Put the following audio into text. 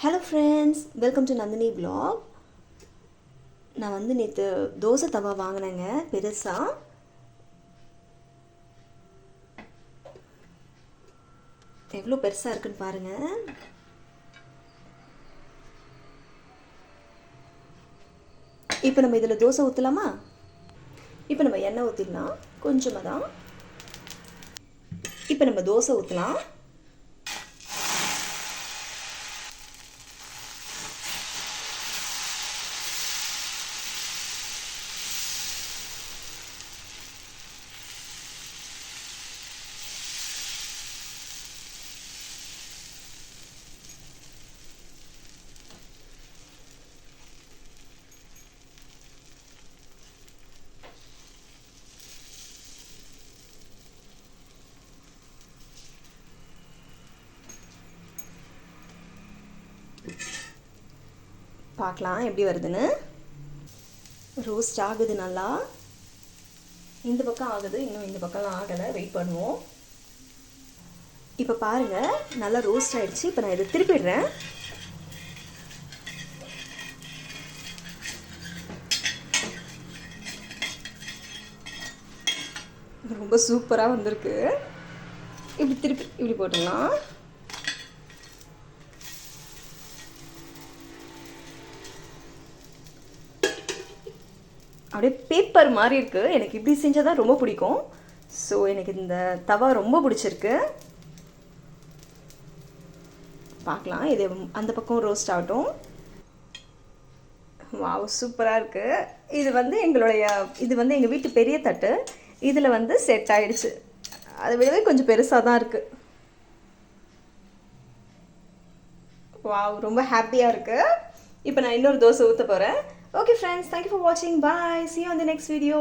Hello friends, welcome to Nandini vlog. நான் வந்து நேற்று தோசை தவா வாங்கினேங்க பெருசாக. எவ்வளோ பெருசாக இருக்குன்னு பாருங்கள். இப்போ நம்ம இதில் தோசை ஊற்றலாமா? இப்போ நம்ம எண்ணெய் ஊற்றிடலாம், கொஞ்சமாக தான். இப்போ நம்ம தோசை ஊற்றலாம். பார்க்கலாம் எப்படி வருதுன்னு. ரோஸ்ட் ஆகுது நல்லா. இந்த பக்கம் ஆகுது, இன்னும் இந்த பக்கம்லாம் ஆகலை. வெயிட் பண்ணுவோம். இப்போ பாருங்கள், நல்லா ரோஸ்ட் ஆகிடுச்சு. இப்போ நான் இதை திருப்பிடுறேன். ரொம்ப சூப்பராக வந்திருக்கு. இப்படி திருப்பி இப்படி போட்டுடலாம். அப்படியே பேப்பர் மாதிரி இருக்குது. எனக்கு இப்படி செஞ்சால் தான் ரொம்ப பிடிக்கும். ஸோ எனக்கு இந்த தவா ரொம்ப பிடிச்சிருக்கு. பார்க்கலாம், இது அந்த பக்கம் ரோஸ்ட் ஆகட்டும். வாவ், சூப்பராக இருக்குது. இது வந்து எங்கள் வீட்டு பெரிய தட்டு. இதில் வந்து செட் ஆகிடுச்சு. அதை விடவே கொஞ்சம் பெருசாக தான் இருக்குது. வாவ், ரொம்ப ஹாப்பியாக இருக்குது. இப்போ நான் இன்னொரு தோசை ஊற்ற போகிறேன். Okay friends, thank you for watching. Bye. See you on the next video.